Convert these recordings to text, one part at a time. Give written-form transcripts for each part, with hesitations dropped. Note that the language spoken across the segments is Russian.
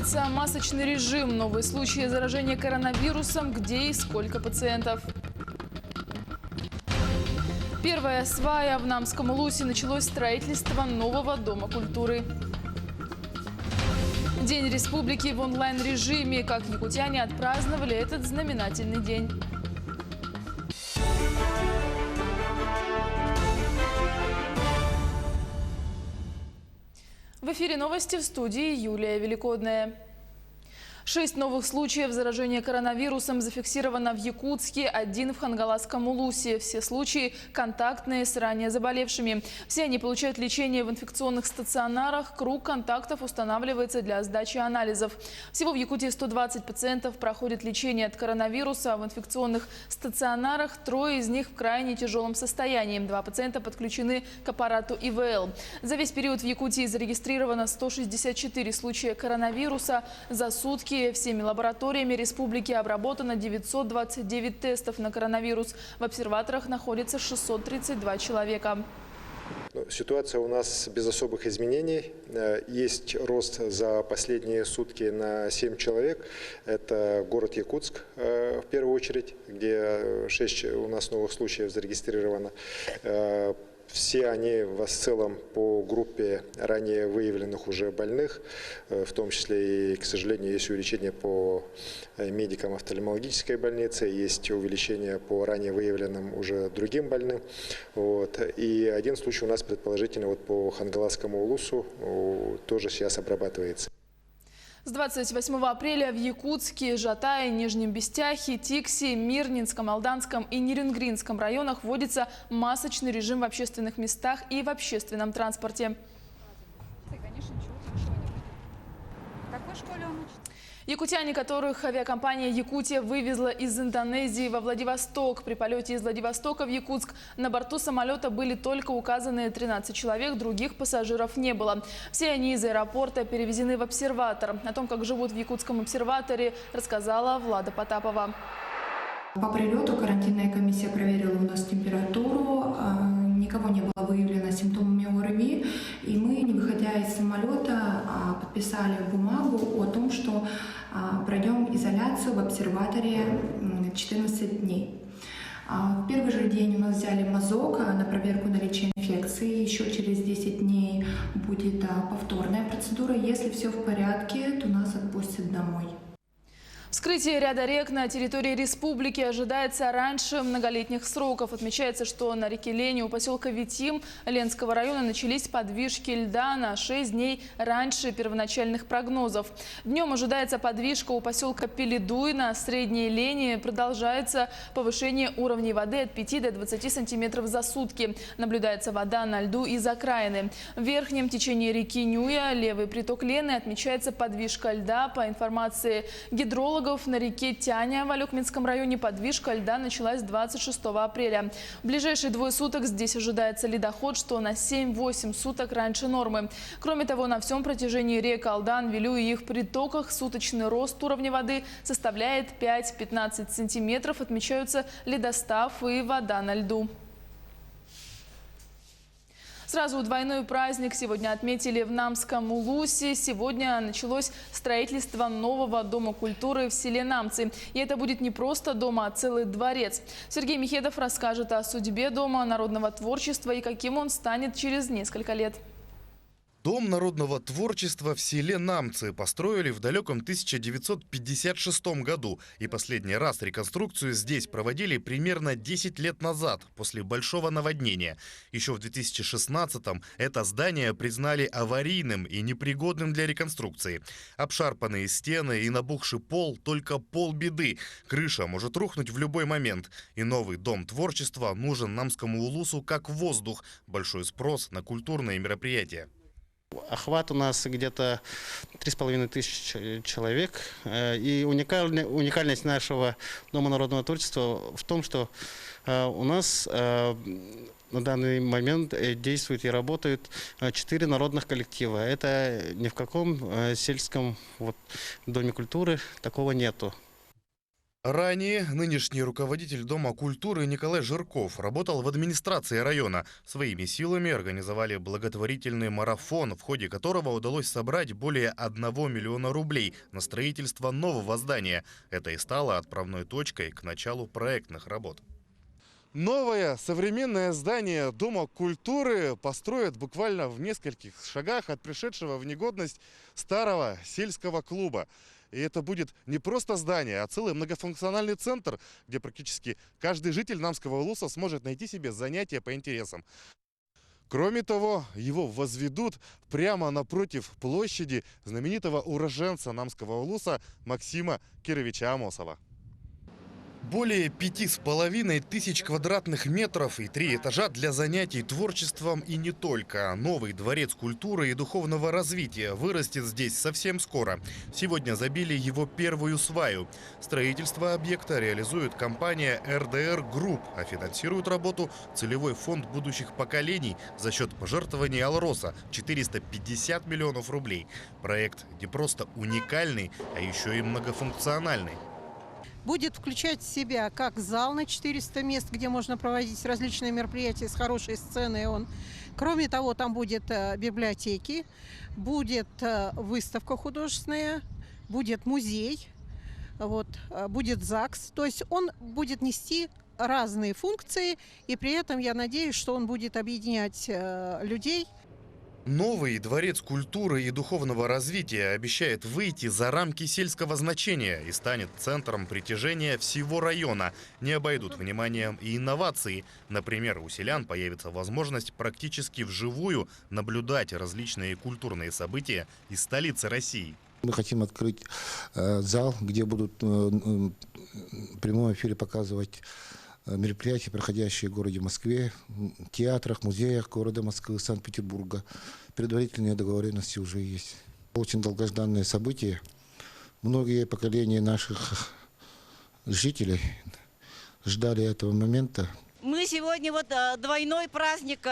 вводится масочный режим. Новые случаи заражения коронавирусом. Где и сколько пациентов? Первая свая в Намском Улусе. Началось строительство нового дома культуры. День республики в онлайн-режиме. Как якутяне отпраздновали этот знаменательный день. В эфире новости, в студии Юлия Великодная. 6 новых случаев заражения коронавирусом зафиксировано в Якутске, 1 в Хангаласском Улусе. Все случаи контактные с ранее заболевшими. Все они получают лечение в инфекционных стационарах. Круг контактов устанавливается для сдачи анализов. Всего в Якутии 120 пациентов проходят лечение от коронавируса в инфекционных стационарах. 3 из них в крайне тяжелом состоянии. 2 пациента подключены к аппарату ИВЛ. За весь период в Якутии зарегистрировано 164 случая коронавируса. За сутки всеми лабораториями республики обработано 929 тестов на коронавирус. В обсерваторах находится 632 человека. Ситуация у нас без особых изменений. Есть рост за последние сутки на 7 человек. Это город Якутск в первую очередь, где 6 у нас новых случаев зарегистрировано. Все они в целом по группе ранее выявленных уже больных, в том числе и, к сожалению, есть увеличение по медикам офтальмологической больницы, есть увеличение по ранее выявленным уже другим больным. И один случай у нас предположительно по Хангаласскому Улусу тоже сейчас обрабатывается. С 28 апреля в Якутске, Жатае, Нижнем Бестяхе, Тикси, Мирнинском, Алданском и Нерюнгринском районах вводится масочный режим в общественных местах и в общественном транспорте. Якутяне, которых авиакомпания «Якутия» вывезла из Индонезии во Владивосток. При полете из Владивостока в Якутск на борту самолета были только указанные 13 человек, других пассажиров не было. Все они из аэропорта перевезены в обсерватор. О том, как живут в Якутском обсерваторе, рассказала Влада Потапова. По прилету карантинная комиссия проверила у нас температуру, никого не было выявлено симптомами ОРВИ, и мы, не выходя из самолета, подписали бумагу о том, что пройдем изоляцию в обсерваторе 14 дней. В первый же день у нас взяли мазок на проверку наличия инфекции. Еще через 10 дней будет повторная процедура. Если все в порядке, то нас отпустят домой. Вскрытие ряда рек на территории республики ожидается раньше многолетних сроков. Отмечается, что на реке Лени у поселка Витим Ленского района начались подвижки льда на 6 дней раньше первоначальных прогнозов. Днем ожидается подвижка у поселка Пеледуй. На Средней Лени продолжается повышение уровней воды от 5 до 20 сантиметров за сутки. Наблюдается вода на льду из окраины. В верхнем течении реки Нюя, левый приток Лены, отмечается подвижка льда. По информации гидрологов, на реке Тяня в Алекминском районе подвижка льда началась 26 апреля. В ближайшие 2 суток здесь ожидается ледоход, что на 7-8 суток раньше нормы. Кроме того, на всем протяжении рек Алдан, Вилю и их притоках суточный рост уровня воды составляет 5-15 сантиметров. Отмечаются ледостав и вода на льду. Сразу двойной праздник сегодня отметили в Намском Улусе. Сегодня началось строительство нового дома культуры в селе Намцы. И это будет не просто дом, а целый дворец. Сергей Михедов расскажет о судьбе Дома народного творчества и каким он станет через несколько лет. Дом народного творчества в селе Намцы построили в далеком 1956 году. И последний раз реконструкцию здесь проводили примерно 10 лет назад, после большого наводнения. Еще в 2016-м это здание признали аварийным и непригодным для реконструкции. Обшарпанные стены и набухший пол – только полбеды. Крыша может рухнуть в любой момент. И новый дом творчества нужен Намскому Улусу как воздух. Большой спрос на культурные мероприятия. Охват у нас где-то 3500 человек. И уникальность нашего Дома народного творчества в том, что у нас на данный момент действуют и работают 4 народных коллектива. Это ни в каком сельском доме культуры такого нету. Ранее нынешний руководитель Дома культуры Николай Жирков работал в администрации района. Своими силами организовали благотворительный марафон, в ходе которого удалось собрать более 1 миллиона рублей на строительство нового здания. Это и стало отправной точкой к началу проектных работ. Новое современное здание Дома культуры построят буквально в нескольких шагах от пришедшего в негодность старого сельского клуба. И это будет не просто здание, а целый многофункциональный центр, где практически каждый житель Намского улуса сможет найти себе занятия по интересам. Кроме того, его возведут прямо напротив площади знаменитого уроженца Намского улуса Максима Кировича Амосова. Более 5500 квадратных метров и 3 этажа для занятий творчеством и не только. Новый дворец культуры и духовного развития вырастет здесь совсем скоро. Сегодня забили его первую сваю. Строительство объекта реализует компания РДР Групп, а финансирует работу целевой фонд будущих поколений за счет пожертвований Алроса – 450 миллионов рублей. Проект не просто уникальный, а еще и многофункциональный. Будет включать в себя как зал на 400 мест, где можно проводить различные мероприятия с хорошей сценой. Кроме того, там будет библиотеки, будет выставка художественная, будет музей, будет ЗАГС. То есть он будет нести разные функции, и при этом я надеюсь, что он будет объединять людей. Новый дворец культуры и духовного развития обещает выйти за рамки сельского значения и станет центром притяжения всего района. Не обойдут вниманием и инновации. Например, у селян появится возможность практически вживую наблюдать различные культурные события из столицы России. Мы хотим открыть зал, где будут в прямом эфире показывать мероприятия, проходящие в городе Москве, театрах, музеях города Москвы, Санкт-Петербурга. Предварительные договоренности уже есть. Очень долгожданное событие. Многие поколения наших жителей ждали этого момента. Мы сегодня двойной праздник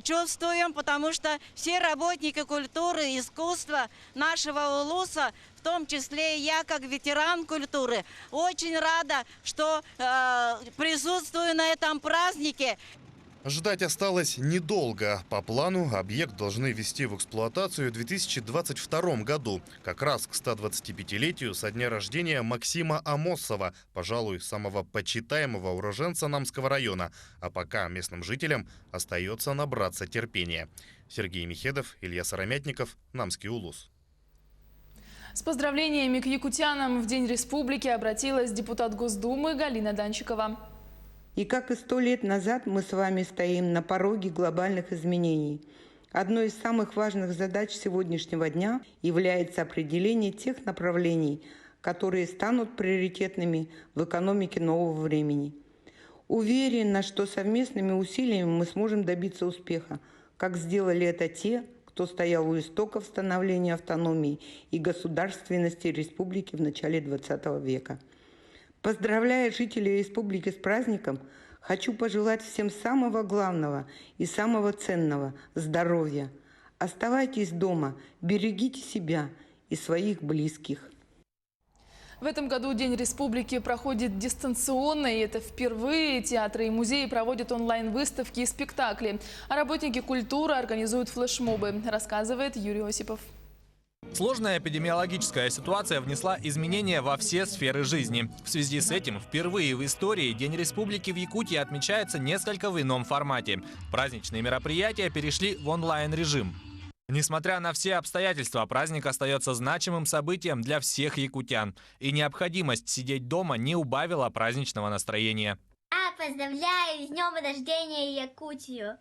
чувствуем, потому что все работники культуры и искусства нашего улуса, в том числе и я, как ветеран культуры, очень рада, что присутствую на этом празднике. Ждать осталось недолго. По плану объект должны ввести в эксплуатацию в 2022 году. Как раз к 125-летию со дня рождения Максима Амосова, пожалуй, самого почитаемого уроженца Намского района. А пока местным жителям остается набраться терпения. Сергей Михедов, Илья Сыромятников, Намский улус. С поздравлениями к якутянам в День Республики обратилась депутат Госдумы Галина Данчикова. И как и 100 лет назад мы с вами стоим на пороге глобальных изменений. Одной из самых важных задач сегодняшнего дня является определение тех направлений, которые станут приоритетными в экономике нового времени. Уверена, что совместными усилиями мы сможем добиться успеха, как сделали это те, кто стоял у истоков становления автономии и государственности республики в начале XX века. Поздравляя жителей республики с праздником, хочу пожелать всем самого главного и самого ценного – здоровья. Оставайтесь дома, берегите себя и своих близких. В этом году День Республики проходит дистанционно, и это впервые. Театры и музеи проводят онлайн-выставки и спектакли. А работники культуры организуют флешмобы, рассказывает Юрий Осипов. Сложная эпидемиологическая ситуация внесла изменения во все сферы жизни. В связи с этим впервые в истории День Республики в Якутии отмечается несколько в ином формате. Праздничные мероприятия перешли в онлайн-режим. Несмотря на все обстоятельства, праздник остается значимым событием для всех якутян. И необходимость сидеть дома не убавила праздничного настроения. Поздравляю с днем рождения Якутию!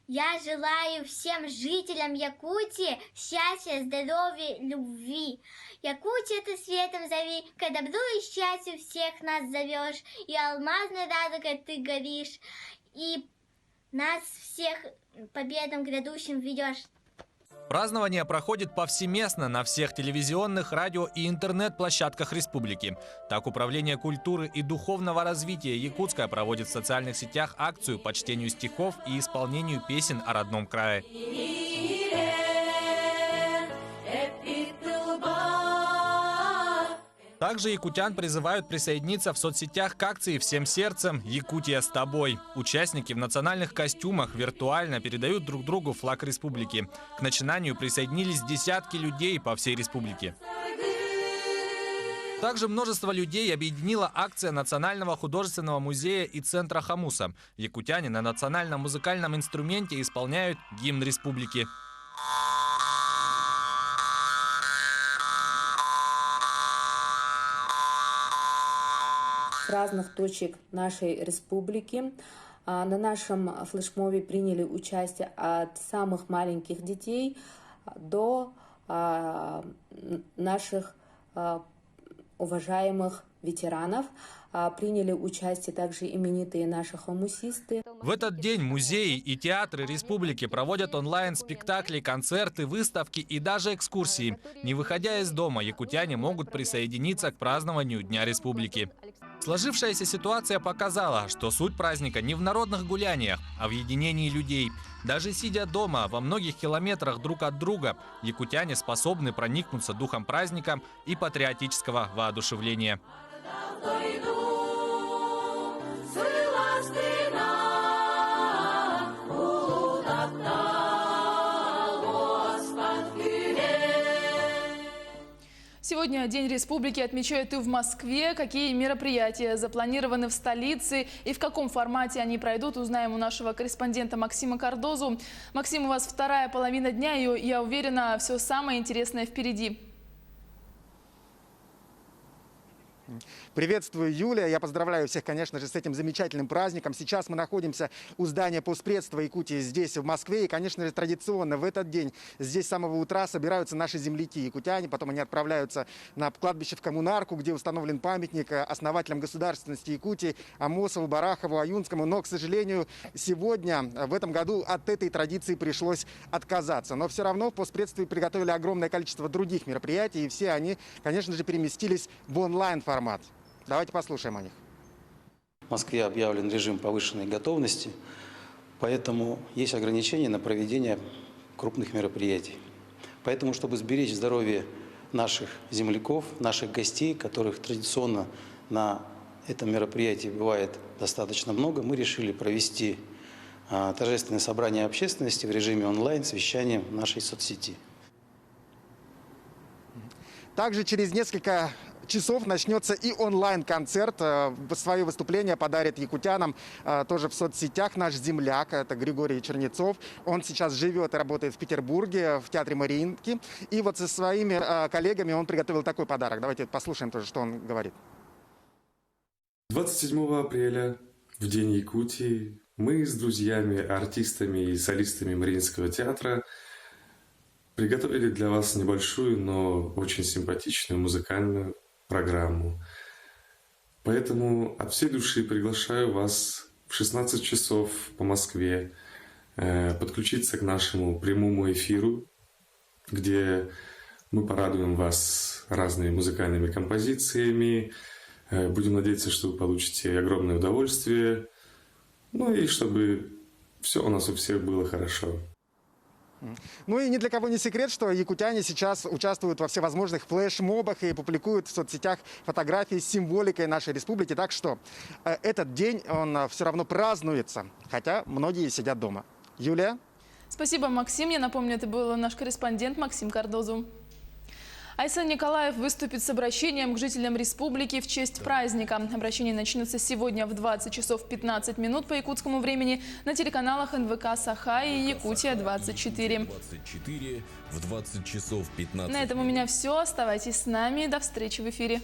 Я желаю всем жителям Якутии счастья, здоровья, любви. Якутия ты светом зови, к добру и счастью всех нас зовешь, и алмазной радугой ты горишь, и нас всех победам грядущим ведешь. Празднование проходит повсеместно на всех телевизионных, радио и интернет-площадках республики. Так, Управление культуры и духовного развития Якутска проводит в социальных сетях акцию по чтению стихов и исполнению песен о родном крае. Также якутян призывают присоединиться в соцсетях к акции «Всем сердцем. Якутия с тобой». Участники в национальных костюмах виртуально передают друг другу флаг республики. К начинанию присоединились десятки людей по всей республике. Также множество людей объединила акция Национального художественного музея и центра Хамуса. Якутяне на национальном музыкальном инструменте исполняют гимн республики. С разных точек нашей республики на нашем флешмобе приняли участие от самых маленьких детей до наших уважаемых ветеранов. Приняли участие также именитые наши хомусисты. В этот день музеи и театры республики проводят онлайн-спектакли, концерты, выставки и даже экскурсии. Не выходя из дома, якутяне могут присоединиться к празднованию Дня республики. Сложившаяся ситуация показала, что суть праздника не в народных гуляниях, а в единении людей. Даже сидя дома во многих километрах друг от друга, якутяне способны проникнуться духом праздника и патриотического воодушевления. Сегодня День республики отмечают и в Москве. Какие мероприятия запланированы в столице и в каком формате они пройдут, узнаем у нашего корреспондента Максима Кардозу. Максим, у вас вторая половина дня, и я уверена, все самое интересное впереди. Приветствую, Юлия. Я поздравляю всех, конечно же, с этим замечательным праздником. Сейчас мы находимся у здания Поспредства Якутии здесь, в Москве. И, конечно же, традиционно в этот день здесь с самого утра собираются наши земляки, якутяне. Потом они отправляются на кладбище в Коммунарку, где установлен памятник основателям государственности Якутии Амосову, Барахову, Аюнскому. Но, к сожалению, сегодня, в этом году, от этой традиции пришлось отказаться. Но все равно в Поспредстве приготовили огромное количество других мероприятий. И все они, конечно же, переместились в онлайн-формат. Давайте послушаем о них. В Москве объявлен режим повышенной готовности, поэтому есть ограничения на проведение крупных мероприятий. Поэтому, чтобы сберечь здоровье наших земляков, наших гостей, которых традиционно на этом мероприятии бывает достаточно много, мы решили провести торжественное собрание общественности в режиме онлайн с вещанием в нашей соцсети. Также через несколько часов начнется и онлайн-концерт. Свое выступление подарит якутянам тоже в соцсетях наш земляк, это Григорий Чернецов. Он сейчас живет и работает в Петербурге, в театре Мариинки. И вот со своими коллегами он приготовил такой подарок. Давайте послушаем тоже, что он говорит. 27 апреля, в День Якутии, мы с друзьями, артистами и солистами Мариинского театра приготовили для вас небольшую, но очень симпатичную музыкальную программу. Поэтому от всей души приглашаю вас в 16 часов по Москве подключиться к нашему прямому эфиру, где мы порадуем вас разными музыкальными композициями. Будем надеяться, что вы получите огромное удовольствие. Ну и чтобы все у нас у всех было хорошо. Ну и ни для кого не секрет, что якутяне сейчас участвуют во всевозможных флешмобах и публикуют в соцсетях фотографии с символикой нашей республики. Так что этот день, он все равно празднуется, хотя многие сидят дома. Юлия? Спасибо, Максим. Я напомню, это был наш корреспондент Максим Кардозу. Айсан Николаев выступит с обращением к жителям республики в честь праздника. Обращение начнется сегодня в 20 часов 15 минут по якутскому времени на телеканалах НВК «Саха» и «Якутия-24». В 20 часов 15 минут. На этом у меня все. Оставайтесь с нами. До встречи в эфире.